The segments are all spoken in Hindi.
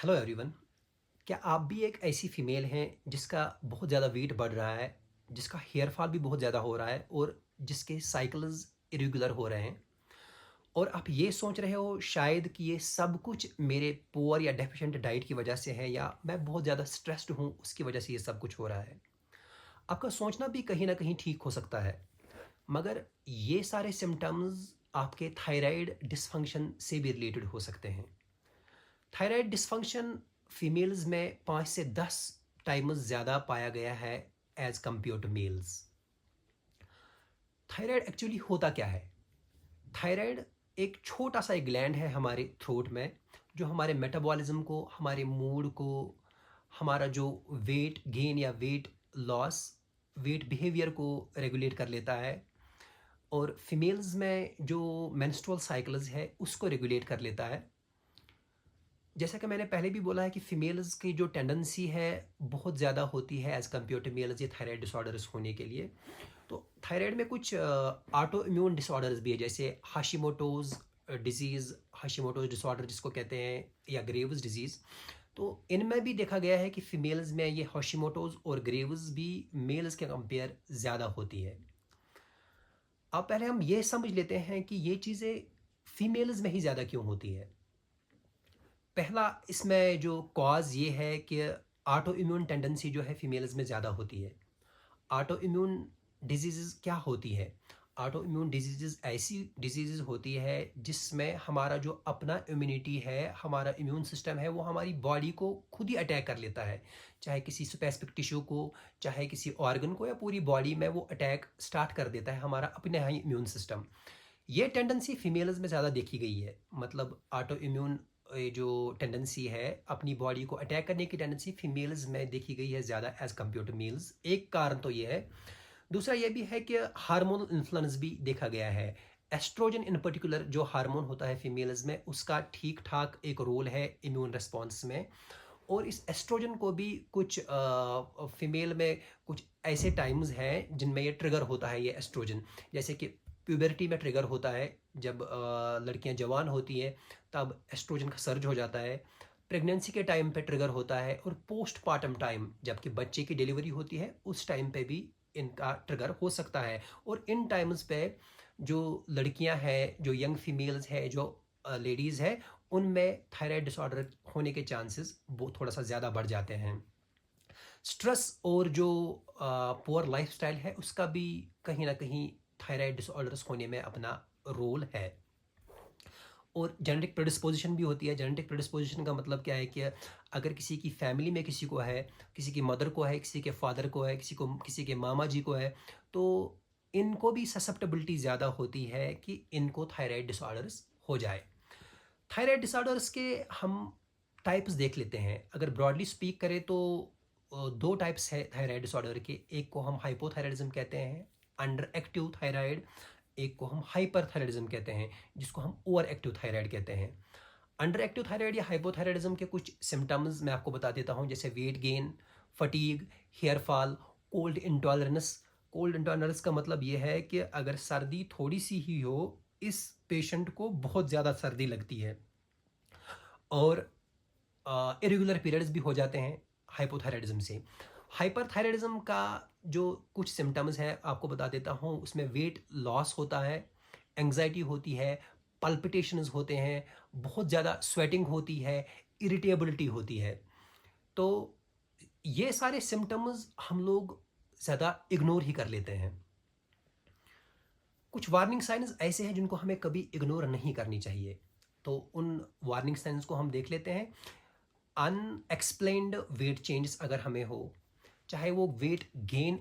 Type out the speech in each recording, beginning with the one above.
Hello everyone. क्या आप भी एक ऐसी फीमेल हैं जिसका बहुत ज़्यादा वेट बढ़ रहा है, जिसका हेयर फॉल भी बहुत ज़्यादा हो रहा है और जिसके साइकिल्स इरेगुलर हो रहे हैं और आप ये सोच रहे हो शायद कि ये सब कुछ मेरे पुअर या डेफिशिएंट डाइट की वजह से है या मैं बहुत ज़्यादा स्ट्रेस्ड हूँ उसकी वजह से ये सब कुछ हो रहा है। आपका सोचना भी कहीं ना कहीं ठीक हो सकता है, मगर ये सारे सिम्टम्स आपके थायराइड डिसफंक्शन से भी रिलेटेड हो सकते हैं। थायराइड डिसफंक्शन फीमेल्स में 5 से 10 टाइम्स ज़्यादा पाया गया है as compare to males. Thyroid actually होता क्या है? थायराइड एक छोटा सा एक ग्लैंड है हमारे थ्रोट में, जो हमारे मेटाबॉलिज्म को, हमारे मूड को, हमारा जो वेट गेन या वेट लॉस, वेट बिहेवियर को रेगुलेट कर लेता है। और फीमेल्स में जो मेंस्ट्रुअल साइकिल्स है उसको रेगुलेट कर लेता है। जैसा कि मैंने पहले भी बोला है कि फीमेल्स की जो टेंडेंसी है बहुत ज़्यादा होती है एज़ कम्पेयर टू मेल्स ये थायराइड डिसऑर्डर्स होने के लिए। तो थायराइड में कुछ ऑटो इम्यून डिसऑर्डर्स भी है, जैसे हाशिमोटोज डिजीज़, हाशिमोटोज डिसऑर्डर जिसको कहते हैं, या ग्रेव्स डिजीज़। तो इनमें भी देखा गया है कि फीमेल्स में ये हाशिमोटोज और ग्रेव्स भी मेल्स के कंपेयर ज़्यादा होती है। अब पहले हम ये समझ लेते हैं कि ये चीज़ें फीमेल्स में ही ज़्यादा क्यों होती है। पहला इसमें जो कॉज ये है कि ऑटो इम्यून टेंडेंसी जो है फीमेल्स में ज़्यादा होती है। ऑटो इम्यून डिजीज़ क्या होती है? ऑटो इम्यून डिजीज़ ऐसी डिजीज़ होती है जिसमें हमारा जो अपना इम्यूनिटी है, हमारा इम्यून सिस्टम है, वो हमारी बॉडी को खुद ही अटैक कर लेता है। चाहे किसी स्पेसिफिक टिश्यू को, चाहे किसी ऑर्गन को, या पूरी बॉडी में वो अटैक स्टार्ट कर देता है हमारा अपने ही इम्यून सिस्टम। ये टेंडेंसी फीमेल्स में ज़्यादा देखी गई है। मतलब ऑटो इम्यून जो टेंडेंसी है, अपनी बॉडी को अटैक करने की टेंडेंसी फीमेल्स में देखी गई है ज़्यादा एज कम्पेयर टू मेल्स। एक कारण तो ये है। दूसरा ये भी है कि हार्मोनल इन्फ्लुएंस भी देखा गया है। एस्ट्रोजन इन पर्टिकुलर जो हार्मोन होता है फीमेल्स में, उसका ठीक ठाक एक रोल है इम्यून रिस्पॉन्स में। और इस एस्ट्रोजन को भी कुछ फीमेल में कुछ ऐसे टाइम्स हैं जिनमें ये ट्रिगर होता है, ये एस्ट्रोजन। जैसे कि प्यूबर्टी में ट्रिगर होता है, जब लड़कियां जवान होती हैं तब एस्ट्रोजन का सर्ज हो जाता है। प्रेगनेंसी के टाइम पे ट्रिगर होता है, और पोस्टपार्टम टाइम जबकि बच्चे की डिलीवरी होती है उस टाइम पे भी इनका ट्रिगर हो सकता है। और इन टाइम्स पे जो लड़कियां हैं, जो यंग फीमेल्स हैं, जो लेडीज़ हैं, उनमें थायराइड डिसऑर्डर होने के चांसेस वो थोड़ा सा ज़्यादा बढ़ जाते हैं। स्ट्रेस और जो पुअर लाइफस्टाइल है उसका भी कहीं ना कहीं थायराइड डिसऑर्डर्स होने में अपना रोल है। और जेनेटिक प्रेडिस्पोजिशन भी होती है। जेनेटिक प्रेडिस्पोजिशन का मतलब क्या है कि अगर किसी की फैमिली में किसी को है, किसी की मदर को है, किसी के फादर को है, किसी के मामा जी को है, तो इनको भी ससेप्टेबिलिटी ज़्यादा होती है कि इनको थायराइड डिसऑर्डर्स हो जाए। थायराइड डिसऑर्डर्स के हम टाइप्स देख लेते हैं। अगर ब्रॉडली स्पीक करें तो दो टाइप्स है थायराइड डिसऑर्डर के। एक को हम हाइपोथायराइडिज्म कहते हैं, अंडर एक्टिव थायराइड। एक को हम हाइपर थायराइडिज्म कहते हैं, जिसको हम ओवर एक्टिव थायराइड कहते हैं। अंडर एक्टिव थायराइड या हाइपोथायराइडिज्म के कुछ सिम्टम्स मैं आपको बता देता हूँ, जैसे weight gain, fatigue, hair fall, cold intolerance. Cold intolerance का मतलब ये है कि अगर सर्दी थोड़ी सी ही हो, इस पेशेंट को बहुत ज़्यादा सर्दी लगती है। और इरेगुलर पीरियड्स भी हो जाते हैं हाइपोथायराइडिज्म से। हाइपरथायराइडिज्म का जो कुछ सिम्टम्स हैं आपको बता देता हूँ। उसमें वेट लॉस होता है, एंग्जाइटी होती है, पल्पिटेशंस होते हैं, बहुत ज़्यादा स्वेटिंग होती है, इरिटेबिलिटी होती है। तो ये सारे सिम्टम्स हम लोग ज़्यादा इग्नोर ही कर लेते हैं। कुछ वार्निंग साइंस ऐसे हैं जिनको हमें कभी इग्नोर नहीं करनी चाहिए। तो उन वार्निंग साइंस को हम देख लेते हैं। अनएक्सप्लेन्ड वेट चेंजेस अगर हमें हो, चाहे वो वेट गेन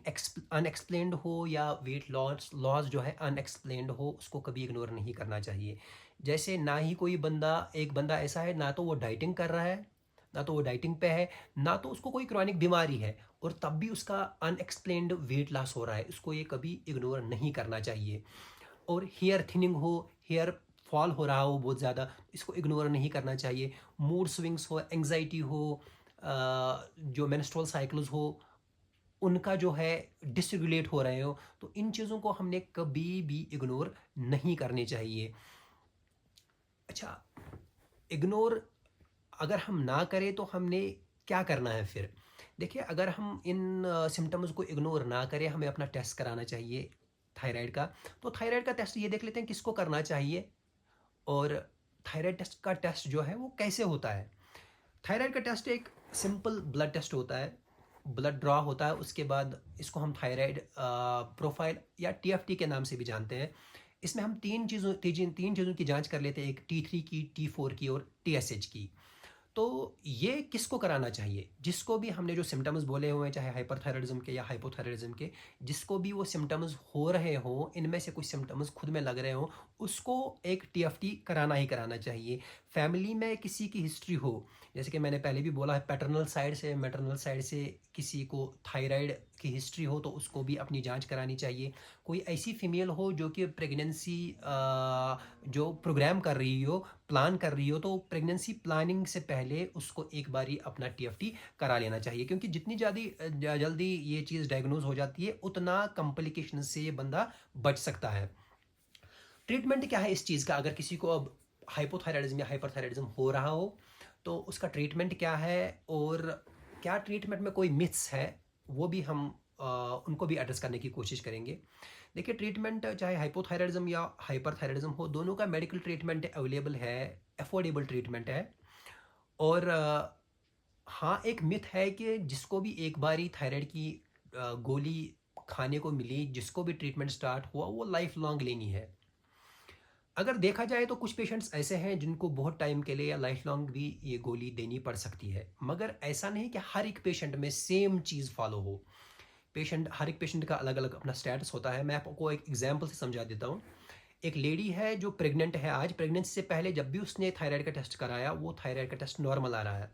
अनएक्सप्लेन्ड हो या वेट लॉस लॉस जो है अनएक्सप्लेन्ड हो, उसको कभी इग्नोर नहीं करना चाहिए। जैसे ना ही कोई बंदा, एक बंदा ऐसा है ना तो वो डाइटिंग कर रहा है, ना तो वो डाइटिंग पे है, ना तो उसको कोई क्रॉनिक बीमारी है, और तब भी उसका अनएक्सप्लेन्ड वेट लॉस हो रहा है, उसको ये कभी इग्नोर नहीं करना चाहिए। और हेयर थिनिंग हो, हेयर फॉल हो रहा हो बहुत ज़्यादा, इसको इग्नोर नहीं करना चाहिए। मूड स्विंग्स हो, एंग्जाइटी हो, जो मेंस्ट्रुअल साइकिल्स हो उनका जो है डिसरेगुलेट हो रहे हो, तो इन चीज़ों को हमने कभी भी इग्नोर नहीं करनी चाहिए। अच्छा, इग्नोर अगर हम ना करें तो हमने क्या करना है फिर? देखिए, अगर हम इन सिम्पटम्स को इग्नोर ना करें, हमें अपना टेस्ट कराना चाहिए थायराइड का। तो थायराइड का टेस्ट ये देख लेते हैं किसको करना चाहिए, और थायराइड टेस्ट का टेस्ट जो है वो कैसे होता है। थायराइड का टेस्ट एक सिंपल ब्लड टेस्ट होता है, ब्लड ड्रॉ होता है, उसके बाद इसको हम थायराइड प्रोफाइल या टीएफटी के नाम से भी जानते हैं। इसमें हम तीन चीज़ों की जांच कर लेते हैं, एक T3 की, T4 की और TSH की। तो ये किसको कराना चाहिए? जिसको भी हमने जो सिम्पटम्स बोले हुए हैं, चाहे हाइपरथायराइडिज्म के या हाइपोथायराइडिज्म के, जिसको भी वो सिम्पटम्स हो रहे हों, इनमें से कुछ सिम्पटम्स खुद में लग रहे हों, उसको एक टीएफटी कराना ही कराना चाहिए। फैमिली में किसी की हिस्ट्री हो, जैसे कि मैंने पहले भी बोला है, पैटर्नल साइड से, मैटरनल साइड से किसी को थायराइड की हिस्ट्री हो तो उसको भी अपनी जांच करानी चाहिए। कोई ऐसी फीमेल हो जो कि प्रेगनेंसी जो प्रोग्राम कर रही हो, प्लान कर रही हो, तो प्रेगनेंसी प्लानिंग से पहले उसको एक बारी अपना टीएफटी करा लेना चाहिए, क्योंकि जितनी जल्दी ये चीज़ डायग्नोज हो जाती है, उतना कॉम्प्लिकेशन से ये बंदा बच सकता है। ट्रीटमेंट क्या है इस चीज़ का? अगर किसी को अब हाइपोथायराइडिज्म या हाइपरथायराइडिज्म हो रहा हो तो उसका ट्रीटमेंट क्या है, और क्या ट्रीटमेंट में कोई मिथ्स है, वो भी हम उनको भी एड्रेस करने की कोशिश करेंगे। देखिए, ट्रीटमेंट चाहे हाइपोथायराइडिज्म या हाइपरथायराइडिज्म हो, दोनों का मेडिकल ट्रीटमेंट अवेलेबल है, अफोर्डेबल ट्रीटमेंट है। और हाँ, एक मिथ है कि जिसको भी एक बारी थायराइड की गोली खाने को मिली, जिसको भी ट्रीटमेंट स्टार्ट हुआ, वो लाइफ लॉन्ग लेनी है। अगर देखा जाए तो कुछ पेशेंट्स ऐसे हैं जिनको बहुत टाइम के लिए या लाइफ लॉन्ग भी ये गोली देनी पड़ सकती है, मगर ऐसा नहीं कि हर एक पेशेंट में सेम चीज़ फॉलो हो। हर एक पेशेंट का अलग अलग अपना स्टेटस होता है। मैं आपको एक एग्जांपल से समझा देता हूँ। एक लेडी है जो प्रेग्नेंट है आज, प्रेगनेंसी से पहले जब भी उसने थायराइड का टेस्ट कराया, वो थायराइड का टेस्ट नॉर्मल आ रहा है।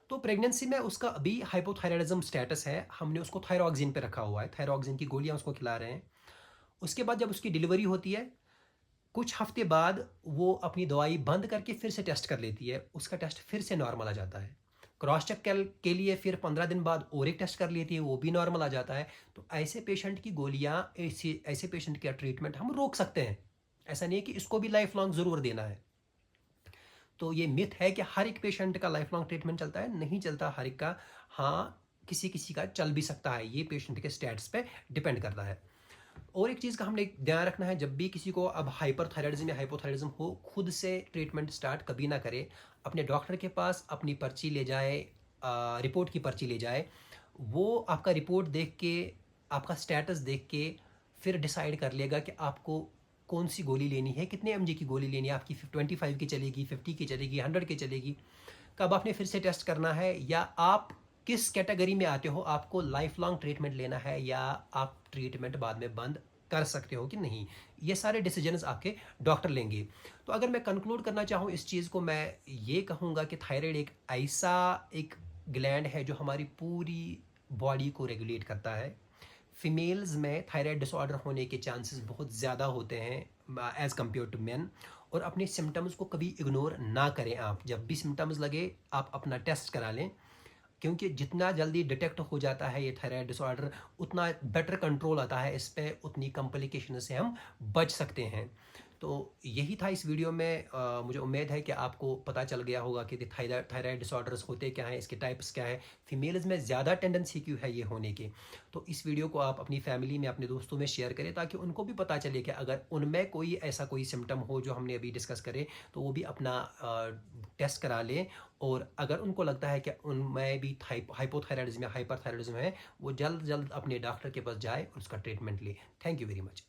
तो प्रेगनेंसी में उसका अभी हाइपोथायराइडिज्म स्टेटस है, हमने उसको थायरॉक्सिन पे रखा हुआ है, थायरॉक्सिन की गोलियां उसको खिला रहे हैं। उसके बाद जब उसकी डिलीवरी होती है, कुछ हफ्ते बाद वो अपनी दवाई बंद करके फिर से टेस्ट कर लेती है, उसका टेस्ट फिर से नॉर्मल आ जाता है। क्रॉस चेक के लिए फिर 15 दिन बाद और एक टेस्ट कर लेती है, वो भी नॉर्मल आ जाता है। तो ऐसे पेशेंट की गोलियां, ऐसे पेशेंट का ट्रीटमेंट हम रोक सकते हैं। ऐसा नहीं है कि इसको भी लाइफ लॉन्ग ज़रूर देना है। तो ये मिथ है कि हर एक पेशेंट का लाइफ लॉन्ग ट्रीटमेंट चलता है, नहीं चलता हर एक का। हाँ, किसी किसी का चल भी सकता है, ये पेशेंट के स्टेट्स पे डिपेंड करता है। और एक चीज़ का हमने ध्यान रखना है, जब भी किसी को अब हाइपरथायराइडिज्म या हाइपोथायराइडिज्म हो, खुद से ट्रीटमेंट स्टार्ट कभी ना करे। अपने डॉक्टर के पास अपनी पर्ची ले जाए, रिपोर्ट की पर्ची ले जाए। वो आपका रिपोर्ट देख के, आपका स्टेटस देख के फिर डिसाइड कर लेगा कि आपको कौन सी गोली लेनी है, कितने एमजी की गोली लेनी है, आपकी 25 की चलेगी, 50 की चलेगी, 100 की चलेगी, कब आपने फिर से टेस्ट करना है, या आप किस कैटेगरी में आते हो, आपको लाइफ लॉन्ग ट्रीटमेंट लेना है या आप ट्रीटमेंट बाद में बंद कर सकते हो कि नहीं। ये सारे डिसीजंस आपके डॉक्टर लेंगे। तो अगर मैं कंक्लूड करना चाहूँ इस चीज़ को, मैं ये कहूँगा कि थायराइड एक ऐसा एक ग्लैंड है जो हमारी पूरी बॉडी को रेगुलेट करता है। फीमेल्स में थायराइड डिसऑर्डर होने के चांसेस बहुत ज़्यादा होते हैं एज़ कम्पेयर टू मेन। और अपने सिम्टम्स को कभी इग्नोर ना करें। आप जब भी सिम्टम्स लगे, आप अपना टेस्ट करा लें, क्योंकि जितना जल्दी डिटेक्ट हो जाता है ये थायराइड डिसऑर्डर, उतना बेटर कंट्रोल आता है इस पे, उतनी कॉम्प्लिकेशन से हम बच सकते हैं। तो यही था इस वीडियो में। मुझे उम्मीद है कि आपको पता चल गया होगा कि थायराइड डिसऑर्डर्स होते क्या हैं, इसके टाइप्स क्या है, फीमेल्स में ज़्यादा टेंडेंसी क्यों है ये होने की। तो इस वीडियो को आप अपनी फैमिली में, अपने दोस्तों में शेयर करें, ताकि उनको भी पता चले कि अगर उनमें कोई ऐसा कोई सिम्टम हो जो हमने अभी डिस्कस करे, तो वो भी अपना टेस्ट करा लें। और अगर उनको लगता है कि उनमें भी हाइपोथायराइडिज्म या हाइपरथायराइडिज्म है, वो जल्द जल्द अपने डॉक्टर के पास जाए और उसका ट्रीटमेंट ले। Thank you very much.